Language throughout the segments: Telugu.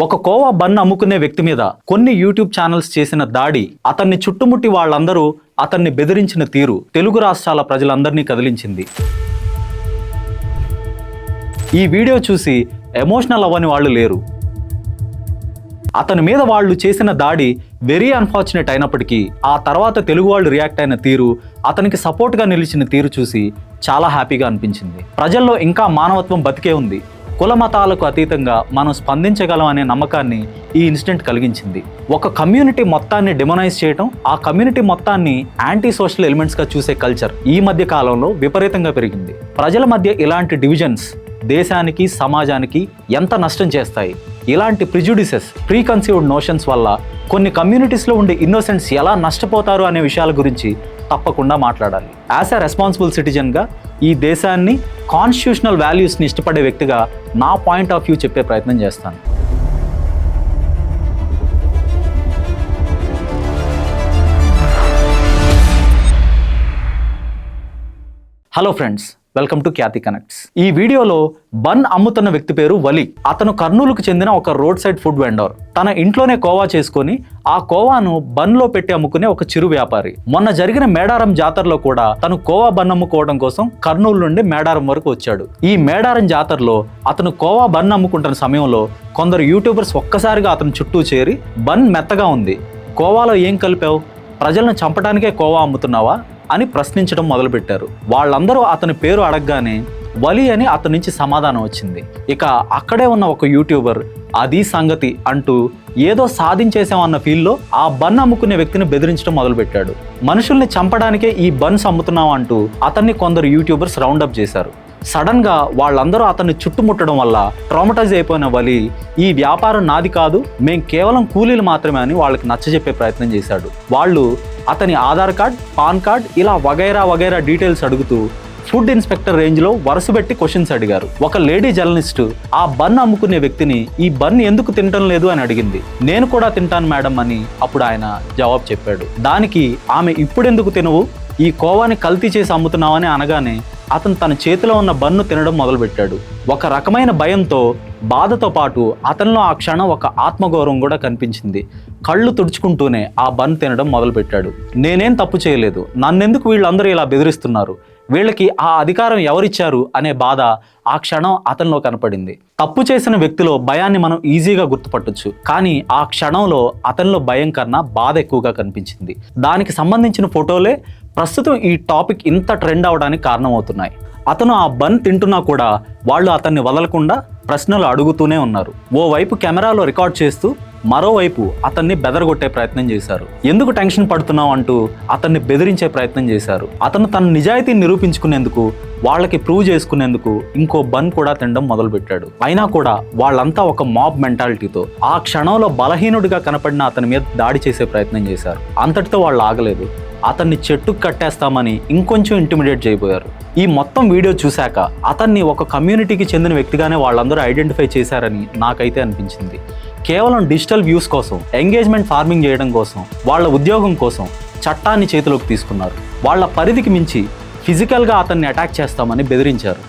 ఒక కోవా బన్ అమ్ముకునే వ్యక్తి మీద కొన్ని యూట్యూబ్ ఛానల్స్ చేసిన దాడి, అతన్ని చుట్టుముట్టి వాళ్ళందరూ అతన్ని బెదిరించిన తీరు తెలుగు రాష్ట్రాల ప్రజలందరినీ కదిలించింది. ఈ వీడియో చూసి ఎమోషనల్ అవ్వని వాళ్ళు లేరు. అతని మీద వాళ్ళు చేసిన దాడి వెరీ అన్ఫార్చునేట్ అయినప్పటికీ ఆ తర్వాత తెలుగు వాళ్ళు రియాక్ట్ అయిన తీరు, అతనికి సపోర్ట్గా నిలిచిన తీరు చూసి చాలా హ్యాపీగా అనిపించింది. ప్రజల్లో ఇంకా మానవత్వం బతికే ఉంది. కుల మతాలకు అతీతంగా మనం స్పందించగలం అనే నమ్మకాన్ని ఈ ఇన్సిడెంట్ కలిగించింది. ఒక కమ్యూనిటీ మొత్తాన్ని డెమోనైజ్ చేయడం, ఆ కమ్యూనిటీ మొత్తాన్ని యాంటీ సోషల్ ఎలిమెంట్స్గా చూసే కల్చర్ ఈ మధ్య కాలంలో విపరీతంగా పెరిగింది. ప్రజల మధ్య ఇలాంటి డివిజన్స్ దేశానికి, సమాజానికి ఎంత నష్టం చేస్తాయి. ఇలాంటి ప్రిజుడిసెస్, ప్రీ కన్సీవ్డ్ నోషన్స్ వల్ల కొన్ని కమ్యూనిటీస్లో ఉండే ఇన్నోసెంట్స్ ఎలా నష్టపోతారు అనే విషయాల గురించి తప్పకుండా మాట్లాడాలి. యాజ్ ఎ రెస్పాన్సిబుల్ సిటిజన్గా ఈ దేశాన్ని, కాన్స్టిట్యూషనల్ వాల్యూస్ని ఇష్టపడే వ్యక్తిగా నా పాయింట్ ఆఫ్ వ్యూ చెప్పే ప్రయత్నం చేస్తాను. Hello friends, welcome to Khyati connects. ఈ వీడియోలో బన్ అమ్ముతున్న వ్యక్తి పేరు వలి. అతను కర్నూలుకు చెందిన ఒక రోడ్ సైడ్ ఫుడ్ వెండర్. తన ఇంట్లోనే కోవా చేసుకొని ఆ కోవాను బన్లో పెట్టి అమ్ముకునే ఒక చిరు వ్యాపారి. మొన్న జరిగిన మేడారం జాతరలో కూడా తను కోవా బన్ అమ్ముకోవడం కోసం కర్నూలు నుండి మేడారం వరకు వచ్చాడు. ఈ మేడారం జాతరలో అతను కోవా బన్ అమ్ముకుంటున్న సమయంలో కొందరు యూట్యూబర్స్ ఒక్కసారిగా అతని చుట్టూ చేరి, బన్ మెత్తగా ఉంది, కోవాలో ఏం కలిపావు, ప్రజలను చంపడానికే కోవా అమ్ముతున్నావా అని ప్రశ్నించడం మొదలుపెట్టారు. వాళ్ళందరూ అతని పేరు అడగగానే వలి అని అతని నుంచి సమాధానం వచ్చింది. ఇక అక్కడే ఉన్న ఒక యూట్యూబర్ అది సంగతి అంటూ ఏదో సాధించేసామన్న ఫీల్లో ఆ బన్ అమ్ముకునే వ్యక్తిని బెదిరించడం మొదలుపెట్టాడు. మనుషుల్ని చంపడానికే ఈ బన్స్ అమ్ముతున్నావు అంటూ అతన్ని కొందరు యూట్యూబర్స్ రౌండప్ చేశారు. సడన్ గా వాళ్ళందరూ అతన్ని చుట్టుముట్టడం వల్ల ట్రామటైజ్ అయిపోయిన వలి, ఈ వ్యాపారం నాది కాదు, మేం కేవలం కూలీలు మాత్రమే అని వాళ్ళకి నచ్చజెప్పే ప్రయత్నం చేశాడు. వాళ్ళు అతని ఆధార్ కార్డ్, పాన్ కార్డ్ ఇలా వగైరా డీటెయిల్స్ అడుగుతూ ఫుడ్ ఇన్స్పెక్టర్ రేంజ్లో వరుసపెట్టి క్వశ్చన్స్ అడిగారు. ఒక లేడీ జర్నలిస్టు ఆ బన్ అమ్ముకునే వ్యక్తిని ఈ బన్ ఎందుకు తినటం లేదు అని అడిగింది. నేను కూడా తింటాను మేడం అని అప్పుడు ఆయన జవాబు చెప్పాడు. దానికి ఆమె ఇప్పుడెందుకు తినవు, ఈ కోవాని కల్తీ చేసి అమ్ముతున్నావని అనగానే అతను తన చేతిలో ఉన్న బన్ను తినడం మొదలుపెట్టాడు. ఒక రకమైన భయంతో, బాధతో పాటు అతనిలో ఆ క్షణం ఒక ఆత్మగౌరవం కూడా కనిపించింది. కళ్ళు తుడుచుకుంటూనే ఆ బన్ తినడం మొదలుపెట్టాడు. నేనేం తప్పు చేయలేదు, నన్నెందుకు వీళ్ళందరూ ఇలా బెదిరిస్తున్నారు, వీళ్ళకి ఆ అధికారం ఎవరిచ్చారు అనే బాధ ఆ క్షణం అతనిలో కనపడింది. తప్పు చేసిన వ్యక్తిలో భయాన్ని మనం ఈజీగా గుర్తుపట్టొచ్చు, కానీ ఆ క్షణంలో అతనిలో భయం కన్నా బాధ ఎక్కువగా కనిపించింది. దానికి సంబంధించిన ఫోటోలే ప్రస్తుతం ఈ టాపిక్ ఇంత ట్రెండ్ అవడానికి కారణమవుతున్నాయి. అతను ఆ బన్ తింటున్నా కూడా వాళ్ళు అతన్ని వదలకుండా ప్రశ్నలు అడుగుతూనే ఉన్నారు. ఓవైపు కెమెరాలో రికార్డ్ చేస్తూ మరోవైపు అతన్ని బెదరగొట్టే ప్రయత్నం చేశారు. ఎందుకు టెన్షన్ పడుతున్నావు అంటూ అతన్ని బెదిరించే ప్రయత్నం చేశారు. అతను తన నిజాయితీని నిరూపించుకునేందుకు, వాళ్ళకి ప్రూవ్ చేసుకునేందుకు ఇంకో బన్ కూడా తినడం మొదలుపెట్టాడు. అయినా కూడా వాళ్ళంతా ఒక మాబ్ మెంటాలిటీతో ఆ క్షణంలో బలహీనుడిగా కనపడిన అతని మీద దాడి చేసే ప్రయత్నం చేశారు. అంతటితో వాళ్ళు ఆగలేదు. అతన్ని చెట్టుకు కట్టేస్తామని ఇంకొంచెం ఇంటిమిడేట్ చేయబోయారు. ఈ మొత్తం వీడియో చూశాక అతన్ని ఒక కమ్యూనిటీకి చెందిన వ్యక్తిగానే వాళ్ళందరూ ఐడెంటిఫై చేశారని నాకైతే అనిపించింది. కేవలం డిజిటల్ వ్యూస్ కోసం, ఎంగేజ్మెంట్ ఫార్మింగ్ చేయడం కోసం, వాళ్ళ ఉద్యోగం కోసం చట్టాన్ని చేతిలోకి తీసుకున్నారు. వాళ్ళ పరిధికి మించి ఫిజికల్గా అతన్ని అటాక్ చేస్తామని బెదిరించారు.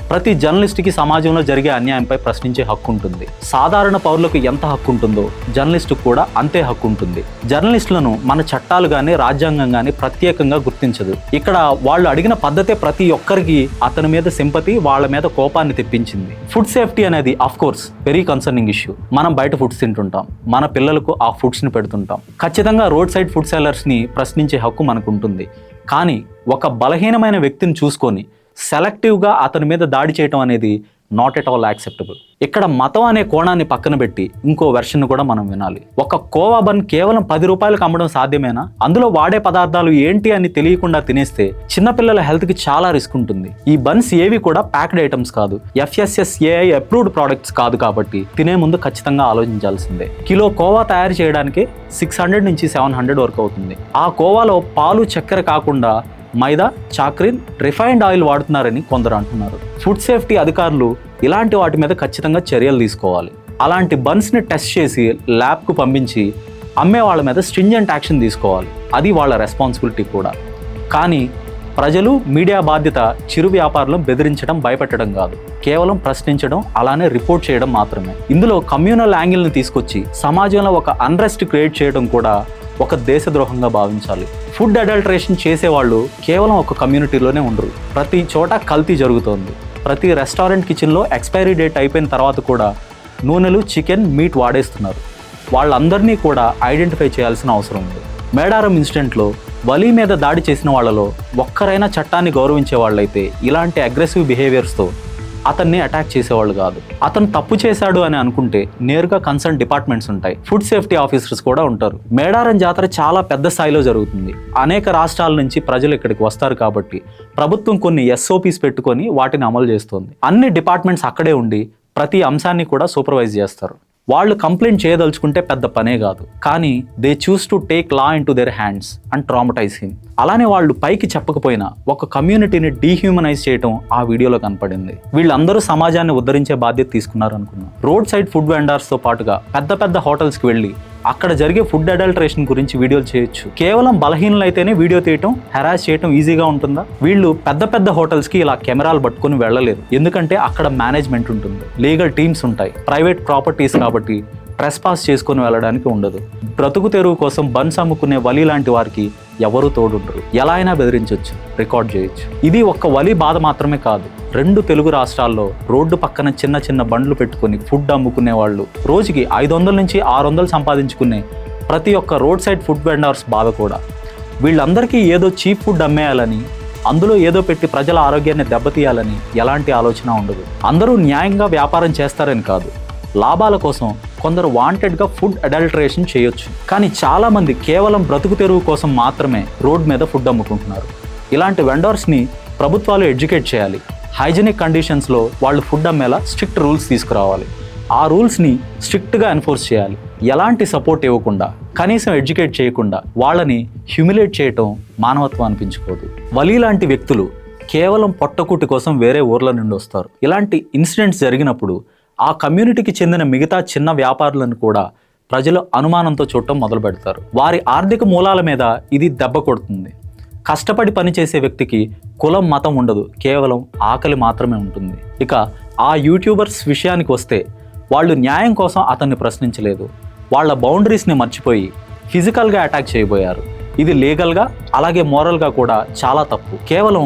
ప్రతి జర్నలిస్ట్కి సమాజంలో జరిగే అన్యాయంపై ప్రశ్నించే హక్కు ఉంటుంది. సాధారణ పౌరులకు ఎంత హక్కు ఉంటుందో జర్నలిస్టుకు కూడా అంతే హక్కు ఉంటుంది. జర్నలిస్టులను మన చట్టాలు కానీ, రాజ్యాంగం కానీ ప్రత్యేకంగా గుర్తించదు. ఇక్కడ వాళ్ళు అడిగిన పద్ధతే ప్రతి ఒక్కరికి అతని మీద సింపతి, వాళ్ళ మీద కోపాన్ని తెప్పించింది. ఫుడ్ సేఫ్టీ అనేది of course very concerning issue. మనం బయట ఫుడ్స్ తింటుంటాం, మన పిల్లలకు ఆ ఫుడ్స్ని పెడుతుంటాం. ఖచ్చితంగా రోడ్ సైడ్ ఫుడ్ సెల్లర్స్ని ప్రశ్నించే హక్కు మనకు ఉంటుంది. కానీ ఒక బలహీనమైన వ్యక్తిని చూసుకొని సెలెక్టివ్గా అతని మీద దాడి చేయటం అనేది నాట్ ఎట్ ఆల్ యాక్సెప్టబుల్. ఇక్కడ మతం అనే కోణాన్ని పక్కన పెట్టి ఇంకో వెర్షన్ కూడా మనం వినాలి. ఒక కోవా బన్ కేవలం 10 రూపాయలకు అమ్మడం సాధ్యమేనా? అందులో వాడే పదార్థాలు ఏంటి అని తెలియకుండా తినేస్తే చిన్నపిల్లల హెల్త్కి చాలా రిస్క్ ఉంటుంది. ఈ బన్స్ ఏవి కూడా ప్యాక్డ్ ఐటమ్స్ కాదు, FSSAI అప్రూవ్డ్ ప్రోడక్ట్స్ కాదు. కాబట్టి తినే ముందు ఖచ్చితంగా ఆలోచించాల్సిందే. కిలో కోవా తయారు చేయడానికి 600 నుంచి 700 వరకు అవుతుంది. ఆ కోవాలో పాలు, చక్కెర కాకుండా మైదా, చాక్రీన్, రిఫైన్డ్ ఆయిల్ వాడుతున్నారని కొందరు అంటున్నారు. ఫుడ్ సేఫ్టీ అధికారులు ఇలాంటి వాటి మీద ఖచ్చితంగా చర్యలు తీసుకోవాలి. అలాంటి బన్స్ని టెస్ట్ చేసి ల్యాబ్కు పంపించి అమ్మే వాళ్ళ మీద స్ట్రింజెంట్ యాక్షన్ తీసుకోవాలి. అది వాళ్ళ రెస్పాన్సిబిలిటీ కూడా. కానీ ప్రజలు, మీడియా బాధ్యత చిరు వ్యాపారులను బెదిరించడం, భయపెట్టడం కాదు, కేవలం ప్రశ్నించడం, అలానే రిపోర్ట్ చేయడం మాత్రమే. ఇందులో కమ్యూనల్ యాంగిల్ని తీసుకొచ్చి సమాజంలో ఒక అన్రెస్ట్ క్రియేట్ చేయడం కూడా ఒక దేశద్రోహంగా భావించాలి. ఫుడ్ అడల్టరేషన్ చేసేవాళ్ళు కేవలం ఒక కమ్యూనిటీలోనే ఉండరు. ప్రతి చోట కల్తీ జరుగుతోంది. ప్రతి రెస్టారెంట్ కిచెన్లో ఎక్స్పైరీ డేట్ అయిపోయిన తర్వాత కూడా నూనెలు, చికెన్, మీట్ వాడేస్తున్నారు. వాళ్ళందరినీ కూడా ఐడెంటిఫై చేయాల్సిన అవసరం ఉంది. మేడారం ఇన్సిడెంట్లో వలీ మీద దాడి చేసిన వాళ్ళలో ఒక్కరైనా చట్టాన్ని గౌరవించే వాళ్ళైతే ఇలాంటి అగ్రెసివ్ బిహేవియర్స్తో అతన్ని అటాక్ చేసేవాళ్ళు కాదు. అతను తప్పు చేశాడు అని అనుకుంటే నేరుగా కన్సర్న్ డిపార్ట్మెంట్స్ ఉంటాయి, ఫుడ్ సేఫ్టీ ఆఫీసర్స్ కూడా ఉంటారు. మేడారం జాతర చాలా పెద్ద స్థాయిలో జరుగుతుంది. అనేక రాష్ట్రాల నుంచి ప్రజలు ఇక్కడికి వస్తారు కాబట్టి ప్రభుత్వం కొన్ని SOPs పెట్టుకొని వాటిని అమలు చేస్తుంది. అన్ని డిపార్ట్మెంట్స్ అక్కడే ఉండి ప్రతి అంశాన్ని కూడా సూపర్వైజ్ చేస్తారు. వాళ్ళు కంప్లైంట్ చేయదలుచుకుంటే పెద్ద పనే కాదు, కానీ they choose to take law in to their hands and traumatise him. అలానే వాళ్ళు పైకి చెప్పకపోయినా ఒక కమ్యూనిటీని డీహ్యూమనైజ్ చేయడం ఆ వీడియోలో కనపడింది. వీళ్ళందరూ సమాజాన్ని ఉద్ధరించే బాధ్యత తీసుకున్నారు అనుకున్నాం. రోడ్ సైడ్ ఫుడ్ వెండర్స్తో పాటుగా పెద్ద పెద్ద హోటల్స్కి వెళ్ళి అక్కడ జరిగే ఫుడ్ అడల్టరేషన్ గురించి వీడియోలు చేయొచ్చు. కేవలం బలహీనలైతేనే వీడియో తీయటం, హెరాస్ చేయటం ఈజీగా ఉంటుందా? వీళ్ళు పెద్ద పెద్ద హోటల్స్కి ఇలా కెమెరాలు పట్టుకుని వెళ్ళలేరు. ఎందుకంటే అక్కడ మేనేజ్మెంట్ ఉంటుంది, లీగల్ టీమ్స్ ఉంటాయి, ప్రైవేట్ ప్రాపర్టీస్ కాబట్టి ట్రెస్పాస్ చేసుకుని వెళ్ళడానికి ఉండదు. బ్రతుకు తెరువు కోసం బన్స్ అమ్ముకునే వలి లాంటి వారికి ఎవరూ తోడుండరు. ఎలా అయినా బెదిరించవచ్చు, రికార్డ్ చేయొచ్చు. ఇది ఒక్క వలి బాధ మాత్రమే కాదు. 2 తెలుగు రాష్ట్రాల్లో రోడ్డు పక్కన చిన్న చిన్న బండ్లు పెట్టుకుని ఫుడ్ అమ్ముకునే వాళ్ళు, రోజుకి 500 నుంచి 600 సంపాదించుకునే ప్రతి ఒక్క రోడ్ సైడ్ ఫుడ్ వెండర్స్ బాధ కూడా. వీళ్ళందరికీ ఏదో చీప్ ఫుడ్ అమ్మేయాలని, అందులో ఏదో పెట్టి ప్రజల ఆరోగ్యాన్ని దెబ్బతీయాలని ఎలాంటి ఆలోచన ఉండదు. అందరూ న్యాయంగా వ్యాపారం చేస్తారని కాదు, లాభాల కోసం కొందరు వాంటెడ్గా ఫుడ్ అడల్టరేషన్ చేయొచ్చు. కానీ చాలామంది కేవలం బ్రతుకు తెరువు కోసం మాత్రమే రోడ్ మీద ఫుడ్ అమ్ముకుంటున్నారు. ఇలాంటి వెండర్స్ని ప్రభుత్వాలు ఎడ్యుకేట్ చేయాలి. హైజీనిక్ కండిషన్స్లో వాళ్ళు ఫుడ్ అమ్మేలా స్ట్రిక్ట్ రూల్స్ తీసుకురావాలి. ఆ రూల్స్ని స్ట్రిక్ట్గా ఎన్ఫోర్స్ చేయాలి. ఎలాంటి సపోర్ట్ ఇవ్వకుండా, కనీసం ఎడ్యుకేట్ చేయకుండా వాళ్ళని హ్యూమిలేట్ చేయటం మానవత్వం అనిపించుకోదు. వలీ లాంటి వ్యక్తులు కేవలం పొట్టకూటి కోసం వేరే ఊర్ల నుండి వస్తారు. ఇలాంటి ఇన్సిడెంట్స్ జరిగినప్పుడు ఆ కమ్యూనిటీకి చెందిన మిగతా చిన్న వ్యాపారులను కూడా ప్రజలు అనుమానంతో చూడటం మొదలు పెడతారు. వారి ఆర్థిక మూలాల మీద ఇది దెబ్బ కొడుతుంది. కష్టపడి పనిచేసే వ్యక్తికి కులం, మతం ఉండదు, కేవలం ఆకలి మాత్రమే ఉంటుంది. ఇక ఆ యూట్యూబర్స్ విషయానికి వస్తే వాళ్ళు న్యాయం కోసం అతన్ని ప్రశ్నించలేదు. వాళ్ళ బౌండరీస్ని మర్చిపోయి ఫిజికల్గా అటాక్ చేయబోయారు. ఇది లీగల్గా అలాగే మోరల్గా కూడా చాలా తప్పు. కేవలం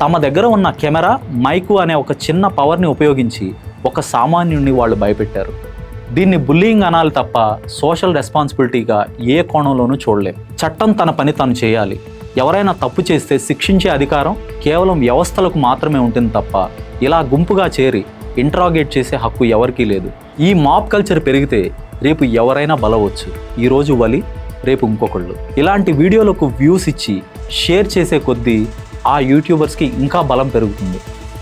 తమ దగ్గర ఉన్న కెమెరా, మైకు అనే ఒక చిన్న పవర్ని ఉపయోగించి ఒక సామాన్యుడిని వాళ్ళు భయపెట్టారు. దీన్ని బుల్లింగ్ అనాలి తప్ప సోషల్ రెస్పాన్సిబిలిటీగా ఏ కోణంలోనూ చూడలేం. చట్టం తన పని తను చేయాలి. ఎవరైనా తప్పు చేస్తే శిక్షించే అధికారం కేవలం వ్యవస్థలకు మాత్రమే ఉంటుంది తప్ప ఇలా గుంపుగా చేరి ఇంట్రాగేట్ చేసే హక్కు ఎవరికీ లేదు. ఈ మాబ్ కల్చర్ పెరిగితే రేపు ఎవరైనా బలవచ్చు. ఈరోజు వలి, రేపు ఇంకొకళ్ళు. ఇలాంటి వీడియోలకు వ్యూస్ ఇచ్చి షేర్ చేసే కొద్దీ ఆ యూట్యూబర్స్కి ఇంకా బలం పెరుగుతుంది.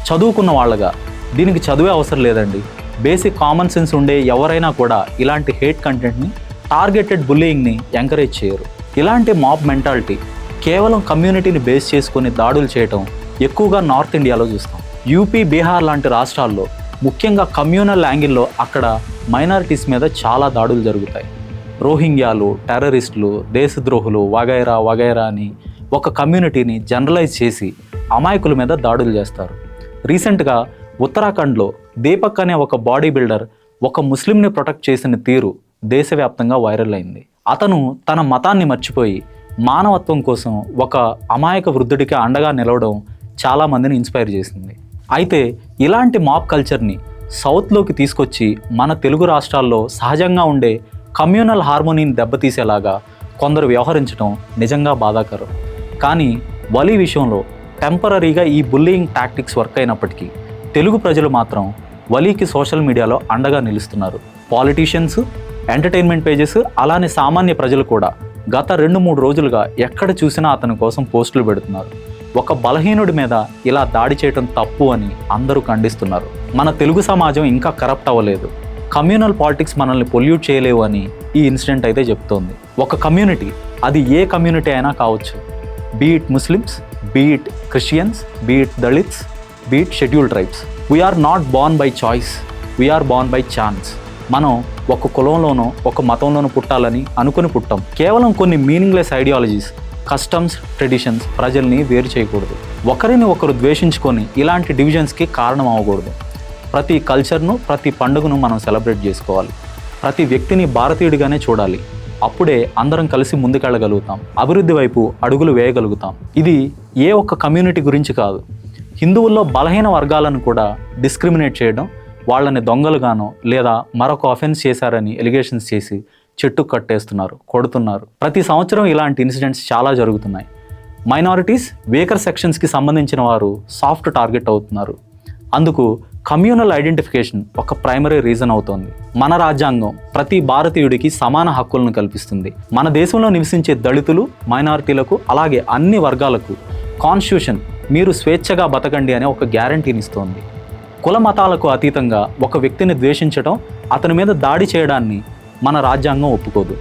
చదువుకున్న వాళ్ళగా దీనికి చదివే అవసరం లేదండి. బేసిక్ కామన్ సెన్స్ ఉండే ఎవరైనా కూడా ఇలాంటి హేట్ కంటెంట్ని, టార్గెటెడ్ బుల్లింగ్ని ఎంకరేజ్ చేయరు. ఇలాంటి మాబ్ మెంటాలిటీ కేవలం కమ్యూనిటీని బేస్ చేసుకొని దాడులు చేయటం ఎక్కువగా నార్త్ ఇండియాలో చూస్తాం. యూపీ, బీహార్ లాంటి రాష్ట్రాల్లో ముఖ్యంగా కమ్యూనల్ యాంగిల్లో అక్కడ మైనారిటీస్ మీద చాలా దాడులు జరుగుతాయి. రోహింగ్యాలు, టెర్రరిస్టులు, దేశద్రోహులు వగైరా వగైరా అని ఒక కమ్యూనిటీని జనరలైజ్ చేసి అమాయకుల మీద దాడులు చేస్తారు. రీసెంట్గా ఉత్తరాఖండ్లో దీపక్ అనే ఒక బాడీ బిల్డర్ ఒక ముస్లింని ప్రొటెక్ట్ చేసిన తీరు దేశవ్యాప్తంగా వైరల్ అయింది. అతను తన మతాన్ని మర్చిపోయి మానవత్వం కోసం ఒక అమాయక వృద్ధుడికి అండగా నిలవడం చాలామందిని ఇన్స్పైర్ చేసింది. అయితే ఇలాంటి మాబ్ కల్చర్ని సౌత్లోకి తీసుకొచ్చి మన తెలుగు రాష్ట్రాల్లో సహజంగా ఉండే కమ్యూనల్ హార్మోనీని దెబ్బతీసేలాగా కొందరు వ్యవహరించడం నిజంగా బాధాకరం. కానీ వలీ విషయంలో టెంపరరీగా ఈ బుల్లింగ్ టాక్టిక్స్ వర్క్ అయినప్పటికీ తెలుగు ప్రజలు మాత్రం వలీకి సోషల్ మీడియాలో అండగా నిలుస్తున్నారు. పాలిటీషియన్స్, ఎంటర్టైన్మెంట్ పేజెస్, అలానే సామాన్య ప్రజలు కూడా గత 2-3 రోజులుగా ఎక్కడ చూసినా అతని కోసం పోస్టులు పెడుతున్నారు. ఒక బలహీనుడి మీద ఇలా దాడి చేయడం తప్పు అని అందరూ ఖండిస్తున్నారు. మన తెలుగు సమాజం ఇంకా కరప్ట్ అవ్వలేదు. కమ్యూనల్ పాలిటిక్స్ మనల్ని పొల్యూట్ చేయలేవు అని ఈ ఇన్సిడెంట్ అయితే చెప్తోంది. ఒక కమ్యూనిటీ, అది ఏ కమ్యూనిటీ అయినా కావచ్చు, be it Muslims, be it Christians, be it Dalits, be it scheduled tribes. We are not born by choice, we are born by chance. మనం ఒక కులంలోనో ఒక మతంలోనో పుట్టాలని అనుకుని పుట్టాం. కేవలం కొన్ని మీనింగ్లెస్ ఐడియాలజీస్, కస్టమ్స్, ట్రెడిషన్స్ ప్రజల్ని వేరు చేయకూడదు. ఒకరిని ఒకరు ద్వేషించుకొని ఇలాంటి డివిజన్స్కి కారణం అవ్వకూడదు. ప్రతి కల్చర్ను, ప్రతి పండుగను మనం సెలబ్రేట్ చేసుకోవాలి. ప్రతి వ్యక్తిని భారతీయుడిగానే చూడాలి. అప్పుడే అందరం కలిసి ముందుకెళ్ళగలుగుతాం, అభివృద్ధి వైపు అడుగులు వేయగలుగుతాం. ఇది ఏ ఒక్క కమ్యూనిటీ గురించి కాదు. హిందువుల్లో బలహీన వర్గాలను కూడా డిస్క్రిమినేట్ చేయడం, వాళ్ళని దొంగలుగానో లేదా మరొక అఫెన్స్ చేశారని ఎలిగేషన్స్ చేసి చెట్టు కట్టేస్తున్నారు, కొడుతున్నారు. ప్రతి సంవత్సరం ఇలాంటి ఇన్సిడెంట్స్ చాలా జరుగుతున్నాయి. మైనారిటీస్, వేకర్ సెక్షన్స్కి సంబంధించిన వారు సాఫ్ట్ టార్గెట్ అవుతున్నారు. అందుకు కమ్యూనల్ ఐడెంటిఫికేషన్ ఒక ప్రైమరీ రీజన్ అవుతోంది. మన రాజ్యాంగం ప్రతి భారతీయుడికి సమాన హక్కులను కల్పిస్తుంది. మన దేశంలో నివసించే దళితులు, మైనారిటీలకు అలాగే అన్ని వర్గాలకు కాన్స్టిట్యూషన్ మీరు స్వేచ్ఛగా బతకండి అనే ఒక గ్యారంటీని ఇస్తోంది. కుల మతాలకు అతీతంగా ఒక వ్యక్తిని ద్వేషించడం, అతని మీద దాడి చేయడాన్ని మన రాజ్యాంగం ఒప్పుకోదు.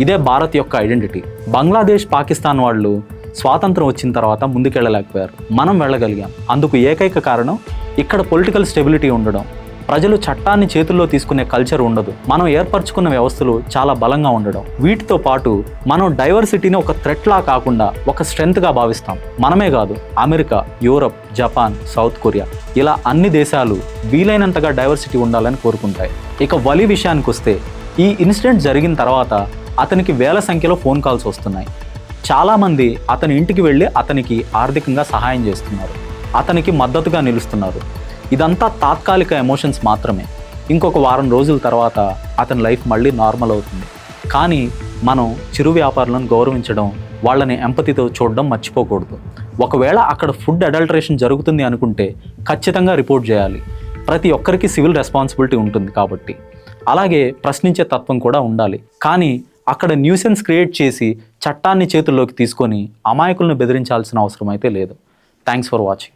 ఇదే భారత్ యొక్క ఐడెంటిటీ. బంగ్లాదేశ్, పాకిస్తాన్ వాళ్ళు స్వాతంత్రం వచ్చిన తర్వాత ముందుకెళ్ళలేకపోయారు, మనం వెళ్ళగలిగాం. అందుకు ఏకైక కారణం ఇక్కడ పొలిటికల్ స్టెబిలిటీ ఉండడం, ప్రజలు చట్టాన్ని చేతుల్లో తీసుకునే కల్చర్ ఉండదు, మనం ఏర్పరచుకున్న వ్యవస్థలు చాలా బలంగా ఉండడం. వీటితో పాటు మనం డైవర్సిటీని ఒక థ్రెట్లా కాకుండా ఒక స్ట్రెంగ్త్గా భావిస్తాం. మనమే కాదు, America, Europe, Japan, south Korea ఇలా అన్ని దేశాలు వీలైనంతగా డైవర్సిటీ ఉండాలని కోరుకుంటాయి. ఇక వలి విషయానికి వస్తే, ఈ ఇన్సిడెంట్ జరిగిన తర్వాత అతనికి వేల సంఖ్యలో ఫోన్ కాల్స్ వస్తున్నాయి. చాలామంది అతని ఇంటికి వెళ్ళి అతనికి ఆర్థికంగా సహాయం చేస్తున్నారు, అతనికి మద్దతుగా నిలుస్తున్నారు. ఇదంతా తాత్కాలిక ఎమోషన్స్ మాత్రమే. ఇంకొక వారం రోజుల తర్వాత అతని లైఫ్ మళ్ళీ నార్మల్ అవుతుంది. కానీ మనం చిరు వ్యాపారులను గౌరవించడం, వాళ్ళని ఎంపతితో చూడడం మర్చిపోకూడదు. ఒకవేళ అక్కడ ఫుడ్ అడల్టరేషన్ జరుగుతుంది అనుకుంటే ఖచ్చితంగా రిపోర్ట్ చేయాలి. ప్రతి ఒక్కరికి సివిల్ రెస్పాన్సిబిలిటీ ఉంటుంది కాబట్టి. అలాగే ప్రశ్నించే తత్వం కూడా ఉండాలి. కానీ అక్కడ న్యూసెన్స్ క్రియేట్ చేసి చట్టాన్ని చేతుల్లోకి తీసుకొని అమాయకులను బెదిరించాల్సిన అవసరం అయితే లేదు. Thanks for watching.